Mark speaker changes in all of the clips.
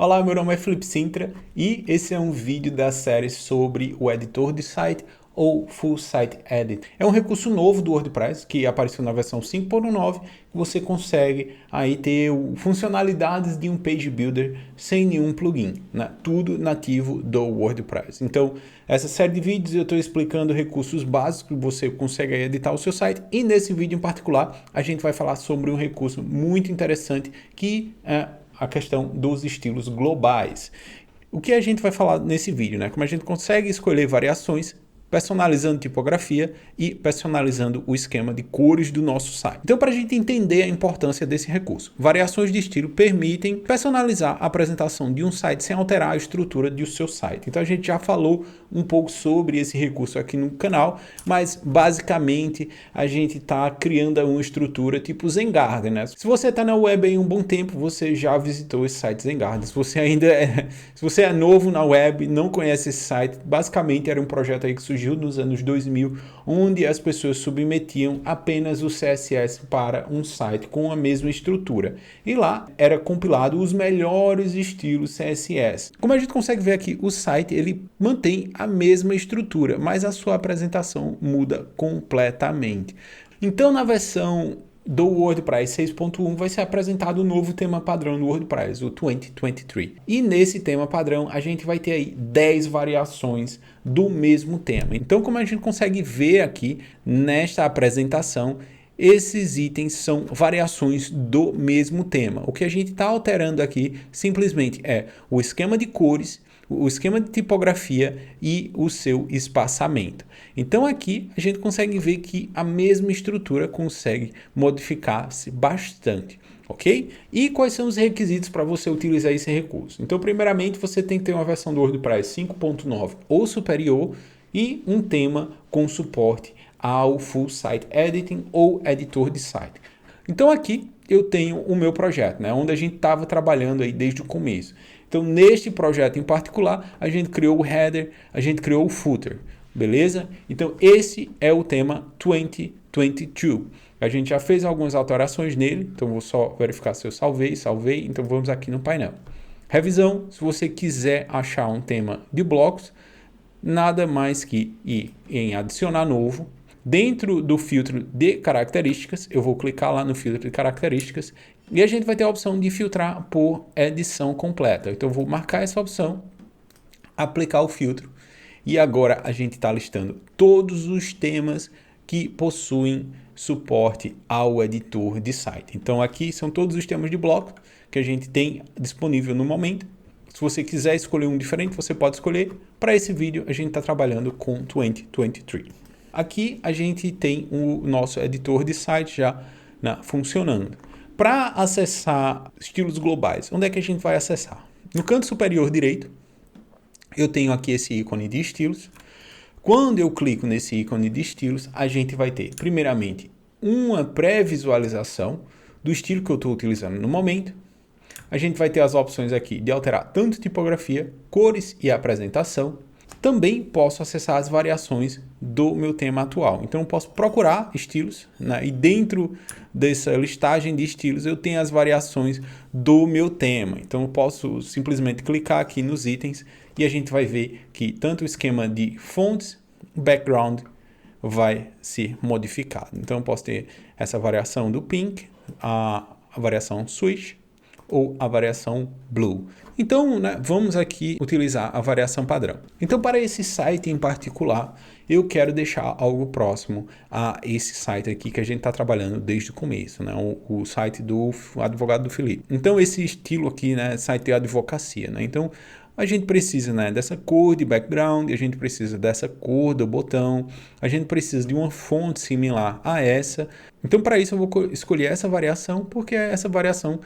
Speaker 1: Olá, meu nome é Felipe Sintra e esse é um vídeo da série sobre o editor de site ou Full Site Edit. É um recurso novo do WordPress que apareceu na versão 5.9 que você consegue aí ter funcionalidades de um Page Builder sem nenhum plugin, né? Tudo nativo do WordPress. Então, essa série de vídeos eu estou explicando recursos básicos que você consegue editar o seu site e nesse vídeo em particular a gente vai falar sobre um recurso muito interessante que é a questão dos estilos globais. O que a gente vai falar nesse vídeo, né? Como a gente consegue escolher variações personalizando tipografia e personalizando o esquema de cores do nosso site. Então, para a gente entender a importância desse recurso, variações de estilo permitem personalizar a apresentação de um site sem alterar a estrutura do seu site. Então, a gente já falou um pouco sobre esse recurso aqui no canal, mas basicamente a gente está criando uma estrutura tipo Zengarden, né? Se você está na web aí um bom tempo, você já visitou esse site Zengarden. Se você é novo na web, não conhece esse site, basicamente era um projeto aí que surgiu nos anos 2000, onde as pessoas submetiam apenas o CSS para um site com a mesma estrutura. E lá era compilado os melhores estilos CSS. Como a gente consegue ver aqui, o site ele mantém a mesma estrutura, mas a sua apresentação muda completamente. Então, na versão do WordPress 6.1 vai ser apresentado o novo tema padrão do WordPress, o 2023. E nesse tema padrão a gente vai ter aí 10 variações do mesmo tema. Então, como a gente consegue ver aqui nesta apresentação, esses itens são variações do mesmo tema. O que a gente está alterando aqui simplesmente é o esquema de cores, o esquema de tipografia e o seu espaçamento. Então aqui a gente consegue ver que a mesma estrutura consegue modificar-se bastante, ok? E quais são os requisitos para você utilizar esse recurso? Então, primeiramente, você tem que ter uma versão do WordPress 5.9 ou superior e um tema com suporte ao Full Site Editing ou editor de site. Então aqui eu tenho o meu projeto, né, onde a gente estava trabalhando aí desde o começo. Então, neste projeto em particular, a gente criou o header, a gente criou o footer, beleza? Então, esse é o tema 2022. A gente já fez algumas alterações nele, então vou só verificar se eu salvei. Então vamos aqui no painel. Revisão, se você quiser achar um tema de blocos, nada mais que ir em adicionar novo. Dentro do filtro de características, eu vou clicar lá no filtro de características e a gente vai ter a opção de filtrar por edição completa. Então eu vou marcar essa opção, aplicar o filtro e agora a gente está listando todos os temas que possuem suporte ao editor de site. Então aqui são todos os temas de bloco que a gente tem disponível no momento. Se você quiser escolher um diferente, você pode escolher. Para esse vídeo a gente está trabalhando com 2023. Aqui a gente tem o nosso editor de site já funcionando. Para acessar estilos globais, onde é que a gente vai acessar? No canto superior direito, eu tenho aqui esse ícone de estilos. Quando eu clico nesse ícone de estilos, a gente vai ter, primeiramente, uma pré-visualização do estilo que eu estou utilizando no momento. A gente vai ter as opções aqui de alterar tanto tipografia, cores e apresentação. Também posso acessar as variações do meu tema atual. Então, eu posso procurar estilos, né? E dentro dessa listagem de estilos, eu tenho as variações do meu tema. Então, eu posso simplesmente clicar aqui nos itens e a gente vai ver que tanto o esquema de fontes, background, vai ser modificado. Então, eu posso ter essa variação do pink, a variação switch, ou a variação blue. Então, né, vamos aqui utilizar a variação padrão. Então, para esse site em particular, eu quero deixar algo próximo a esse site aqui que a gente está trabalhando desde o começo, né, o site do advogado do Felipe. Então, esse estilo aqui, né, site de advocacia, né, então a gente precisa, né, dessa cor de background, a gente precisa dessa cor do botão, a gente precisa de uma fonte similar a essa. Então, para isso, eu vou escolher essa variação, porque essa variação,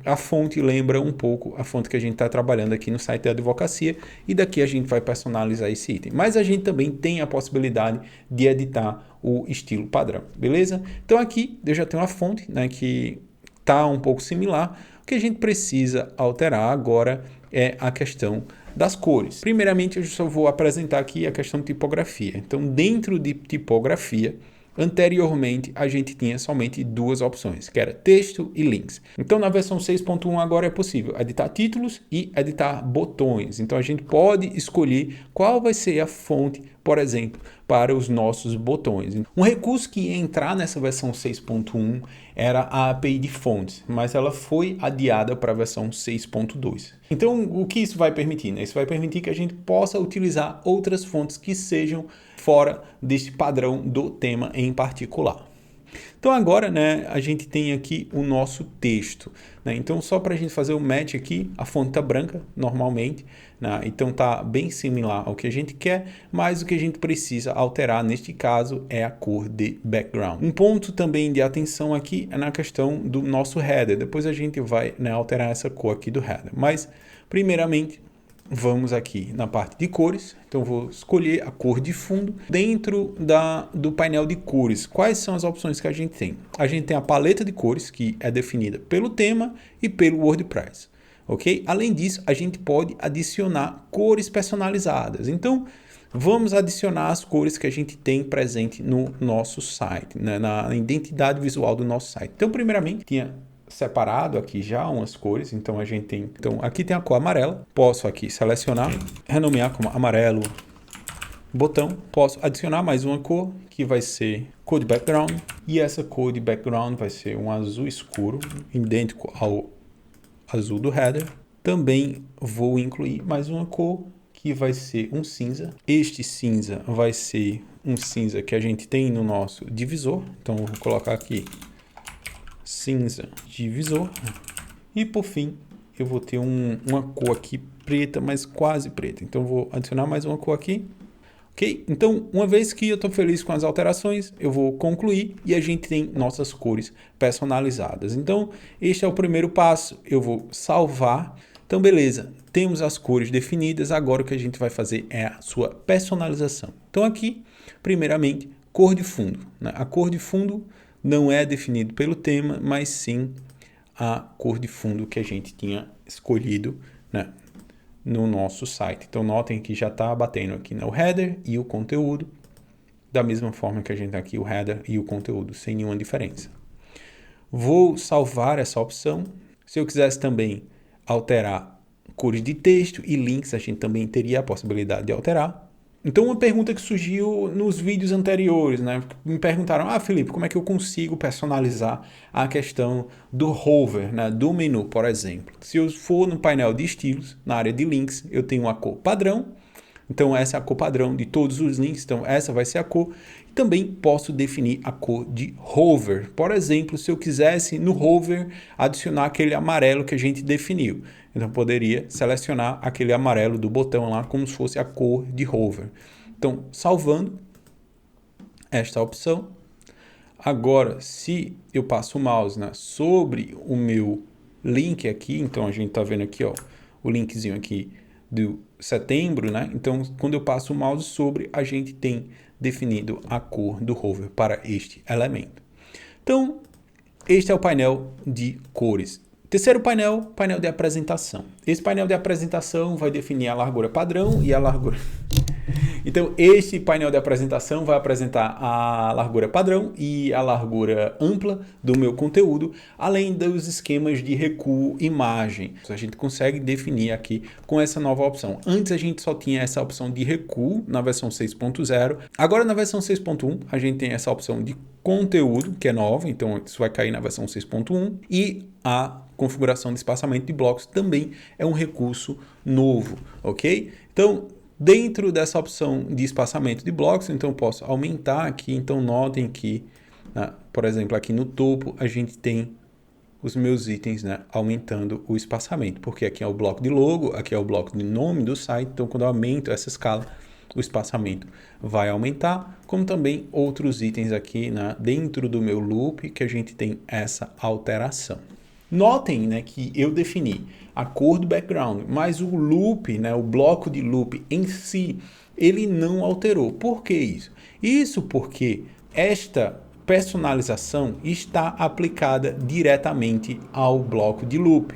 Speaker 1: a fonte lembra um pouco a fonte que a gente está trabalhando aqui no site da advocacia, e daqui a gente vai personalizar esse item. Mas a gente também tem a possibilidade de editar o estilo padrão, beleza? Então, aqui eu já tenho uma fonte, né, que está um pouco similar. O que a gente precisa alterar agora é a questão das cores. Primeiramente, eu só vou apresentar aqui a questão de tipografia. Então, dentro de tipografia, Anteriormente, a gente tinha somente duas opções, que era texto e links. Então, na versão 6.1 agora é possível editar títulos e editar botões. Então, a gente pode escolher qual vai ser a fonte, por exemplo, para os nossos botões. Um recurso que ia entrar nessa versão 6.1 era a API de fontes, mas ela foi adiada para a versão 6.2. Então, o que isso vai permitir? Isso vai permitir que a gente possa utilizar outras fontes que sejam fora deste padrão do tema em particular. Então agora, a gente tem aqui o nosso texto, Então só para a gente fazer o match aqui, a fonte está branca normalmente, Então está bem similar ao que a gente quer, mas o que a gente precisa alterar neste caso é a cor de background. Um ponto também de atenção aqui é na questão do nosso header, depois a gente vai alterar essa cor aqui do header, mas primeiramente vamos aqui na parte de cores, então vou escolher a cor de fundo. Dentro do painel de cores, quais são as opções que a gente tem? A gente tem a paleta de cores, que é definida pelo tema e pelo WordPress, ok? Além disso, a gente pode adicionar cores personalizadas. Então, vamos adicionar as cores que a gente tem presente no nosso site, na identidade visual do nosso site. Então, primeiramente, tinha separado aqui já umas cores, então a gente tem, aqui tem a cor amarela, posso aqui selecionar, renomear como amarelo botão, posso adicionar mais uma cor que vai ser cor de background, e essa cor de background vai ser um azul escuro, idêntico ao azul do header. Também vou incluir mais uma cor que vai ser um cinza. Este cinza vai ser um cinza que a gente tem no nosso divisor, então eu vou colocar aqui cinza divisor, e por fim eu vou ter uma cor aqui preta, mas quase preta, então vou adicionar mais uma cor aqui, ok? Então, uma vez que eu estou feliz com as alterações, eu vou concluir e a gente tem nossas cores personalizadas. Então, este é o primeiro passo, eu vou salvar. Então, beleza, temos as cores definidas, agora o que a gente vai fazer é a sua personalização. Então aqui, primeiramente, cor de fundo, A cor de fundo não é definido pelo tema, mas sim a cor de fundo que a gente tinha escolhido, no nosso site. Então notem que já está batendo aqui no header e o conteúdo, da mesma forma que a gente tem aqui o header e o conteúdo, sem nenhuma diferença. Vou salvar essa opção. Se eu quisesse também alterar cores de texto e links, a gente também teria a possibilidade de alterar. Então, uma pergunta que surgiu nos vídeos anteriores, Me perguntaram, Felipe, como é que eu consigo personalizar a questão do hover, do menu, por exemplo? Se eu for no painel de estilos, na área de links, eu tenho a cor padrão. Então, essa é a cor padrão de todos os links. Então, essa vai ser a cor. Também posso definir a cor de hover. Por exemplo, se eu quisesse no hover adicionar aquele amarelo que a gente definiu. Então, poderia selecionar aquele amarelo do botão lá como se fosse a cor de hover. Então, salvando esta opção. Agora, se eu passo o mouse sobre o meu link aqui, então a gente está vendo aqui, o linkzinho aqui do setembro, Então, quando eu passo o mouse sobre, a gente tem definido a cor do hover para este elemento. Então, este é o painel de cores. Terceiro painel, painel de apresentação. Esse painel de apresentação vai definir a largura padrão e a largura... Então, este painel de apresentação vai apresentar a largura padrão e a largura ampla do meu conteúdo, além dos esquemas de recuo imagem. A gente consegue definir aqui com essa nova opção. Antes a gente só tinha essa opção de recuo na versão 6.0. Agora na versão 6.1 a gente tem essa opção de conteúdo, que é nova, então isso vai cair na versão 6.1, e a configuração de espaçamento de blocos também é um recurso novo, ok? Então, dentro dessa opção de espaçamento de blocos, então eu posso aumentar aqui. Então notem que, por exemplo, aqui no topo a gente tem os meus itens, aumentando o espaçamento, porque aqui é o bloco de logo, aqui é o bloco de nome do site. Então quando eu aumento essa escala, o espaçamento vai aumentar, como também outros itens aqui, dentro do meu loop, que a gente tem essa alteração. Notem, que eu defini a cor do background, mas o loop, o bloco de loop em si, ele não alterou. Por que isso? Isso porque esta personalização está aplicada diretamente ao bloco de loop.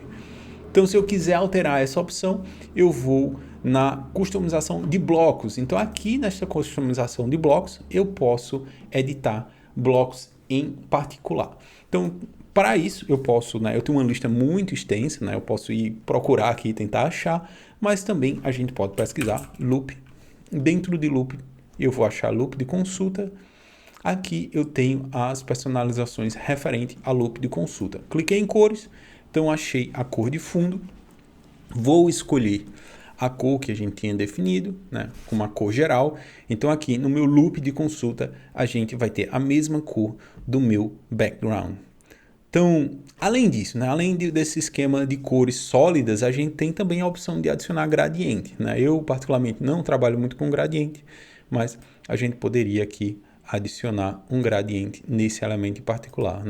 Speaker 1: Então, se eu quiser alterar essa opção, eu vou na customização de blocos. Então, aqui nesta customização de blocos, eu posso editar blocos em particular. Então, para isso, eu posso, eu tenho uma lista muito extensa, eu posso ir procurar aqui e tentar achar, mas também a gente pode pesquisar loop. Dentro de loop, eu vou achar loop de consulta. Aqui eu tenho as personalizações referente a loop de consulta. Cliquei em cores, então achei a cor de fundo. Vou escolher a cor que a gente tinha definido, com uma cor geral. Então aqui no meu loop de consulta, a gente vai ter a mesma cor do meu background. Então, além disso, além desse esquema de cores sólidas, a gente tem também a opção de adicionar gradiente. Eu, particularmente, não trabalho muito com gradiente, mas a gente poderia aqui adicionar um gradiente nesse elemento em particular.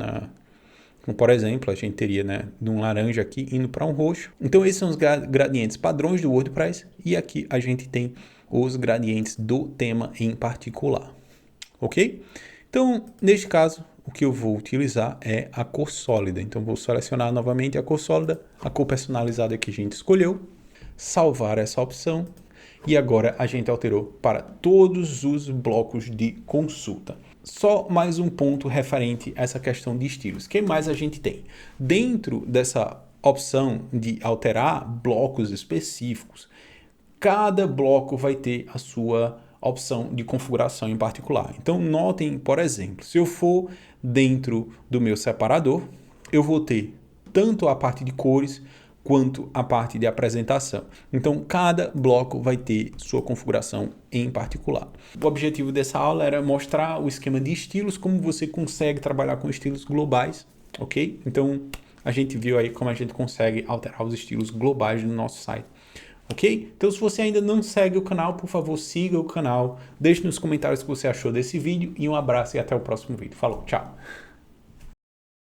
Speaker 1: Então, por exemplo, a gente teria de um laranja aqui indo para um roxo. Então, esses são os gradientes padrões do WordPress e aqui a gente tem os gradientes do tema em particular. Ok? Então, neste caso, o que eu vou utilizar é a cor sólida. Então, vou selecionar novamente a cor sólida, a cor personalizada que a gente escolheu, salvar essa opção e agora a gente alterou para todos os blocos de consulta. Só mais um ponto referente a essa questão de estilos. O que mais a gente tem? Dentro dessa opção de alterar blocos específicos, cada bloco vai ter a sua opção de configuração em particular. Então, notem, por exemplo, se eu for dentro do meu separador, eu vou ter tanto a parte de cores quanto a parte de apresentação. Então, cada bloco vai ter sua configuração em particular. O objetivo dessa aula era mostrar o esquema de estilos, como você consegue trabalhar com estilos globais, ok? Então, a gente viu aí como a gente consegue alterar os estilos globais no nosso site. Ok? Então, se você ainda não segue o canal, por favor, siga o canal. Deixe nos comentários o que você achou desse vídeo. E um abraço e até o próximo vídeo. Falou, tchau!